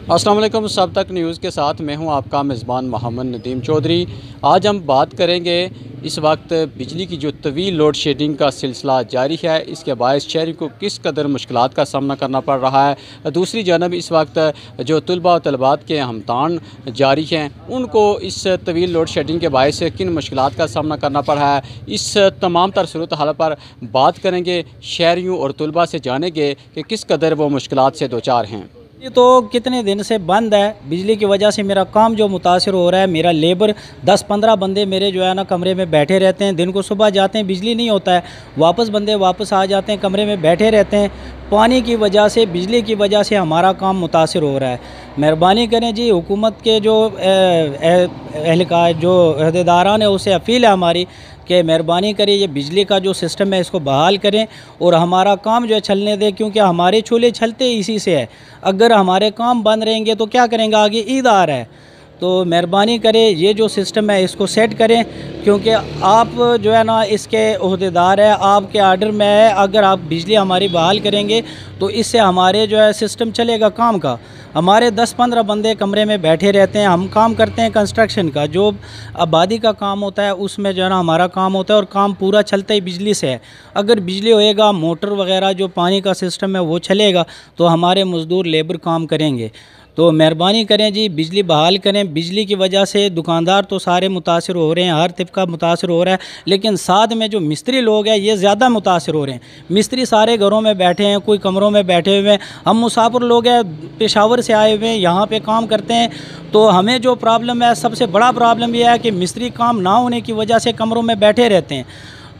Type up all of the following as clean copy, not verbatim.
अस्सलाम वालेकुम। सब तक न्यूज़ के साथ मैं हूं आपका मेज़बान मोहम्मद नदीम चौधरी। आज हम बात करेंगे इस वक्त बिजली की जो तवील लोड शेडिंग का सिलसिला जारी है, इसके बायस शहरी को किस कदर मुश्किलात का सामना करना पड़ रहा है। दूसरी जानब इस वक्त जो तलबा व तलबात के इम्तहान जारी हैं, उनको इस तवील लोड शेडिंग के बायस किन मुश्किलात का सामना करना पड़ रहा है। इस तमाम तर सूरत हाल पर बात करेंगे, शहरियों और तलबा से जानेंगे कि किस कदर वो मुश्किलात से दो चार हैं। ये तो कितने दिन से बंद है। बिजली की वजह से मेरा काम जो मुतासिर हो रहा है, मेरा लेबर 10-15 बंदे मेरे जो है ना कमरे में बैठे रहते हैं। दिन को सुबह जाते हैं, बिजली नहीं होता है, वापस बंदे वापस आ जाते हैं, कमरे में बैठे रहते हैं। पानी की वजह से, बिजली की वजह से हमारा काम मुतासिर हो रहा है। मेहरबानी करें जी, हुकूमत के जो एहलकार जो अहदेदारान है, उससे अपील है हमारी कि मेहरबानी करें ये बिजली का जो सिस्टम है इसको बहाल करें और हमारा काम जो है चलने दें, क्योंकि हमारे चूल्हे चलते इसी से है। अगर हमारे काम बंद रहेंगे तो क्या करेंगे, आगे ईद आ रहा है। तो मेहरबानी करें ये जो सिस्टम है इसको सेट करें, क्योंकि आप जो है ना इसके ओहदेदार है, आपके आर्डर में है। अगर आप बिजली हमारी बहाल करेंगे तो इससे हमारे जो है सिस्टम चलेगा काम का। हमारे 10-15 बंदे कमरे में बैठे रहते हैं, हम काम करते हैं कंस्ट्रक्शन का, जो आबादी का काम होता है उसमें जो है ना हमारा काम होता है और काम पूरा चलता ही बिजली से है। अगर बिजली होएगा, मोटर वगैरह जो पानी का सिस्टम है वो चलेगा तो हमारे मज़दूर लेबर काम करेंगे। तो मेहरबानी करें जी, बिजली बहाल करें। बिजली की वजह से दुकानदार तो सारे मुतासिर हो रहे हैं, हर तबका मुतासिर हो रहा है, लेकिन साथ में जो मिस्त्री लोग हैं ये ज़्यादा मुतासिर हो रहे हैं। मिस्त्री सारे घरों में बैठे हैं, कोई कमरों में बैठे हुए हैं। हम मुसाफिर लोग हैं, पेशावर से आए हुए हैं, यहाँ पे काम करते हैं। तो हमें जो प्रॉब्लम है, सबसे बड़ा प्रॉब्लम यह है कि मिस्त्री काम ना होने की वजह से कमरों में बैठे रहते हैं,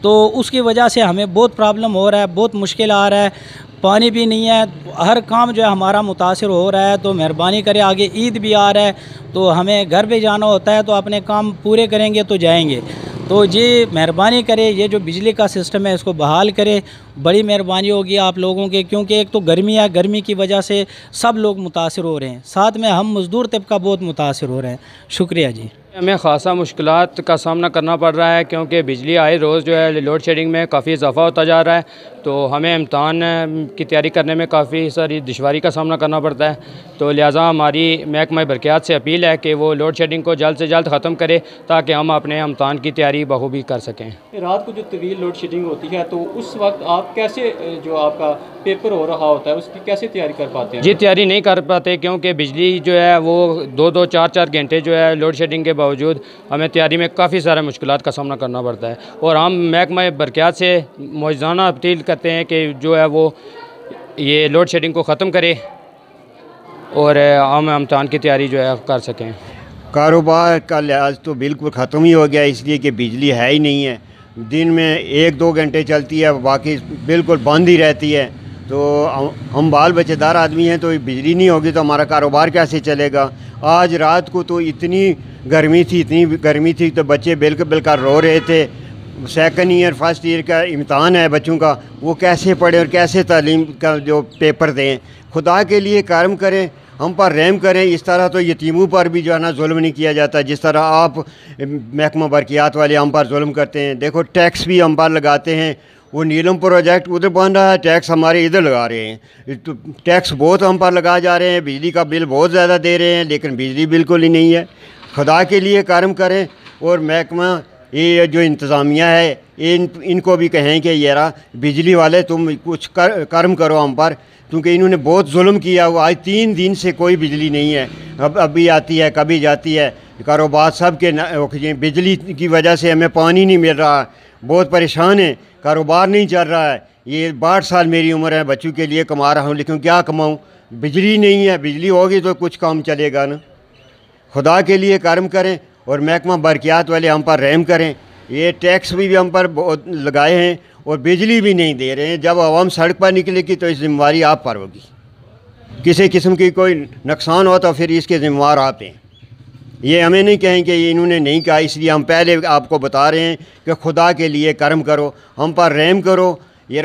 तो उसकी वजह से हमें बहुत प्रॉब्लम हो रहा है, बहुत मुश्किल आ रहा है। पानी भी नहीं है, हर काम जो है हमारा मुतासिर हो रहा है। तो मेहरबानी करें, आगे ईद भी आ रहा है तो हमें घर भी जाना होता है, तो अपने काम पूरे करेंगे तो जाएंगे। तो जी मेहरबानी करें, ये जो बिजली का सिस्टम है इसको बहाल करें, बड़ी मेहरबानी होगी आप लोगों के, क्योंकि एक तो गर्मी है, गर्मी की वजह से सब लोग मुतासिर हो रहे हैं, साथ में हम मज़दूर तबका बहुत मुतासिर हो रहे हैं। शुक्रिया जी। हमें ख़ासा मुश्किलात का सामना करना पड़ रहा है, क्योंकि बिजली आए रोज़ जो है लोड शेडिंग में काफ़ी इजाफ़ा होता जा रहा है। तो हमें इम्तहान की तैयारी करने में काफ़ी सारी दुश्वारी का सामना करना पड़ता है। तो लिहाजा हमारी महकमा बरक़ियात से अपील है कि वो लोड शेडिंग को जल्द से जल्द ख़त्म करे, ताकि हम अपने इम्तहान की तैयारी बखूबी कर सकें। रात को जो तवील लोड शेडिंग होती है तो उस वक्त आप कैसे, जो आपका पेपर हो रहा होता है उसकी कैसे तैयारी कर पाते हैं? जी तैयारी नहीं कर पाते, क्योंकि बिजली जो है वो 2-2, 4-4 घंटे जो है लोड शेडिंग के बावजूद हमें तैयारी में काफ़ी सारे मुश्किलात का सामना करना पड़ता है। और हम महकमा बरक़ियात से मौजूदा अपील करते हैं कि जो है वो ये लोड शेडिंग को ख़त्म करे और हम इम्तहान की तैयारी जो है कर सकें। कारोबार का लिहाज तो बिल्कुल ख़त्म ही हो गया, इसलिए कि बिजली है ही नहीं है। दिन में 1-2 घंटे चलती है, बाकी बिल्कुल बंद ही रहती है। तो हम बाल बच्चेदार आदमी हैं, तो बिजली नहीं होगी तो हमारा कारोबार कैसे चलेगा। आज रात को तो इतनी गर्मी थी तो बच्चे बिल्कुल रो रहे थे। सेकंड ईयर फर्स्ट ईयर का इम्तहान है बच्चों का, वो कैसे पढ़ें और कैसे तालीम का जो पेपर दें। खुदा के लिए कर्म करें, हम पर रहम करें। इस तरह तो यतीमों पर भी जो है ना जुल्म नहीं किया जाता, जिस तरह आप महकमा बरक़ियात वाले हम पर जुल्म करते हैं। देखो टैक्स भी हम पर लगाते हैं, वो नीलम प्रोजेक्ट उधर बन रहा है, टैक्स हमारे इधर लगा रहे हैं। तो टैक्स बहुत हम पर लगा जा रहे हैं, बिजली का बिल बहुत ज़्यादा दे रहे हैं, लेकिन बिजली बिल्कुल ही नहीं है। खुदा के लिए कर्म करें और महकमा ये जो इंतज़ामिया है इनको भी कहें कि यारा बिजली वाले तुम कुछ कर्म करो हम पर, क्योंकि इन्होंने बहुत जुल्म किया हुआ। आज 3 दिन से कोई बिजली नहीं है, अब अभी आती है कभी जाती है। कारोबार सब के बिजली की वजह से हमें पानी नहीं मिल रहा, बहुत परेशान है, कारोबार नहीं चल रहा है। ये 62 साल मेरी उम्र है, बच्चों के लिए कमा रहा हूँ, लेकिन क्या कमाऊँ, बिजली नहीं है। बिजली होगी तो कुछ काम चलेगा ना। खुदा के लिए कर्म करें और महकमा बरक़ियात वाले हम पर रहम करें। ये टैक्स भी हम पर बहुत लगाए हैं और बिजली भी नहीं दे रहे हैं। जब आवाम सड़क पर निकलेगी तो इस जिम्मेवारी आप पर होगी। किसी किस्म की कोई नुकसान हो तो फिर इसके जिम्मेवार आप हैं। ये हमें नहीं कहें कि इन्होंने नहीं कहा, इसलिए हम पहले आपको बता रहे हैं कि खुदा के लिए कर्म करो, हम पर रहम करो। ये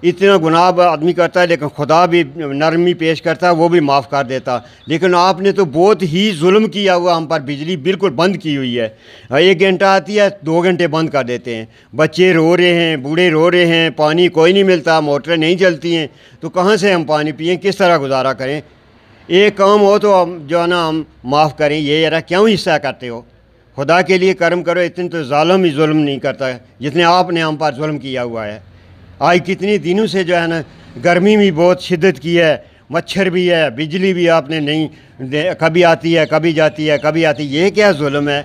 इतना गुनाह आदमी करता है, लेकिन खुदा भी नरमी पेश करता है, वो भी माफ़ कर देता। लेकिन आपने तो बहुत ही जुल्म किया हुआ हम पर। बिजली बिल्कुल बंद की हुई है, 1 घंटा आती है, 2 घंटे बंद कर देते हैं। बच्चे रो रहे हैं, बूढ़े रो रहे हैं, पानी कोई नहीं मिलता, मोटरें नहीं चलती हैं, तो कहाँ से हम पानी पिएँ, किस तरह गुजारा करें। एक काम हो तो हम जो है ना हम माफ़ करें, ये यार क्यों हिस्सा करते हो? खुदा के लिए कर्म करो। इतने तो ज़ालिम ही जुल्म नहीं करता है जितने आपने हम पर जुल्म किया हुआ है। आज कितने दिनों से जो है ना गर्मी भी बहुत शिद्दत की है, मच्छर भी है, बिजली भी आपने नहीं कभी आती है कभी जाती है कभी आती है। ये क्या जुल्म है?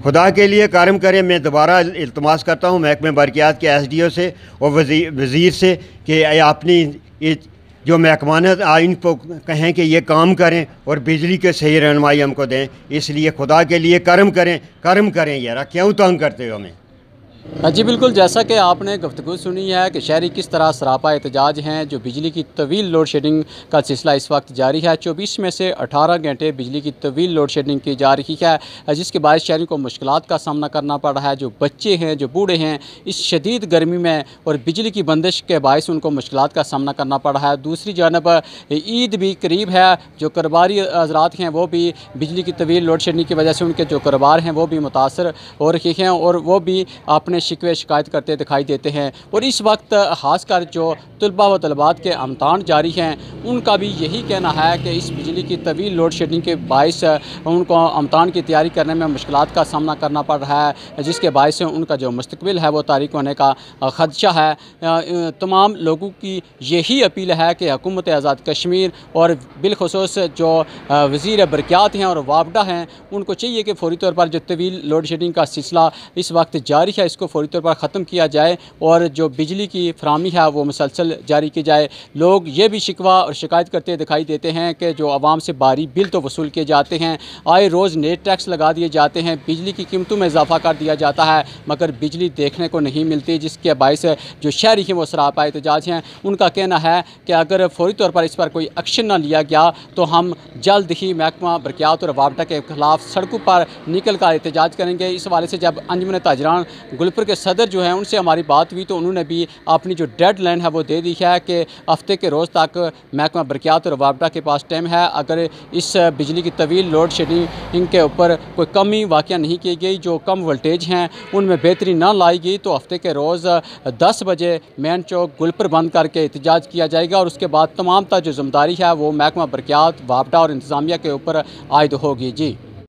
खुदा के लिए कर्म करें। मैं दोबारा इल्तमास करता हूँ महकमे बरक़ियात के SDO से और वज़ीर से कि अपनी जो महकमान आइन को कहें कि ये काम करें और बिजली के सही रहनुमाई हमको दें। इसलिए खुदा के लिए कर्म करें यार, क्यों तंग करते हो हमें? जी बिल्कुल, जैसा कि आपने गुफ्तगू सुनी है कि शहरी किस तरह सरापा एहतजाज हैं। जो बिजली की तवील लोड शेडिंग का सिलसिला इस वक्त जारी है। 24 में से 18 घंटे बिजली की तवील लोड शेडिंग की जा रही है, जिसके बायस शहरी को मुश्किलात का सामना करना पड़ रहा है। जो बच्चे हैं, जो बूढ़े हैं, इस शदीद गर्मी में और बिजली की बंदिश के बायस उनको मुश्किलात का सामना करना पड़ रहा है। दूसरी जानब ईद भी करीब है। जो कारोबारी हज़रात हैं वो भी बिजली की तवील लोड शेडिंग की वजह से उनके जो कारोबार हैं वो भी मुतासर हो रहे हैं और वो भी अपने शिकवे शिकायत करते दिखाई देते हैं। और इस वक्त ख़ासकर जो तलबा व तलबात के इम्तहान जारी हैं, उनका भी यही कहना है कि इस बिजली की तवील लोड शेडिंग के बायस उनको इम्तहान की तैयारी करने में मुश्किलात का सामना करना पड़ रहा है, जिसके बायस उनका जो मुस्तकबिल है वो तारीक होने का ख़दशा है। तमाम लोगों की यही अपील है कि हुकूमत आज़ाद कश्मीर और बिलखुसूस जो वज़ीर बरक़ियात हैं और वापडा हैं, उनको चाहिए कि फ़ौरी तौर पर जो तवील लोड शेडिंग का सिलसिला इस वक्त जारी है, इसको फ़ौरी तौर पर ख़त्म किया जाए और जो बिजली की फराहमी है वो मुसलसल जारी की जाए। लोग ये भी शिकवा और शिकायत करते दिखाई देते हैं कि जो आवाम से भारी बिल तो वसूल किए जाते हैं, आए रोज़ नए टैक्स लगा दिए जाते हैं, बिजली की कीमतों में इजाफा कर दिया जाता है, मगर बिजली देखने को नहीं मिलती, जिसके बायस जो शहरी हैं वो सरापा एहतजाज हैं। उनका कहना है कि अगर फ़ौरी तौर पर इस पर कोई एक्शन न लिया गया तो हम जल्द ही महकमा बरक़ियात और वापडा के ख़िलाफ़ सड़कों पर निकल कर एहतजाज करेंगे। इस हवाले से जब अंजुमन ताजरान गुलपुर के सदर जो हैं उनसे हमारी बात हुई तो उन्होंने भी अपनी जो डेडलाइन है वो दे दी है कि हफ्ते के रोज़ तक महकमा बरक़ियात और वापडा के पास टाइम है। अगर इस बिजली की तवील लोड शेडिंग के ऊपर कोई कमी वाक़या नहीं की गई, जो कम वोल्टेज हैं उनमें बेहतरी ना लाई गई, तो हफ्ते के रोज़ 10 बजे मेन चौक गुलपुर बंद करके एहतजाज किया जाएगा और उसके बाद तमाम जो ज़िम्मेदारी है वो महकमा बरक़ियात, वापडा और इंतज़ामिया के ऊपर आयद होगी। जी।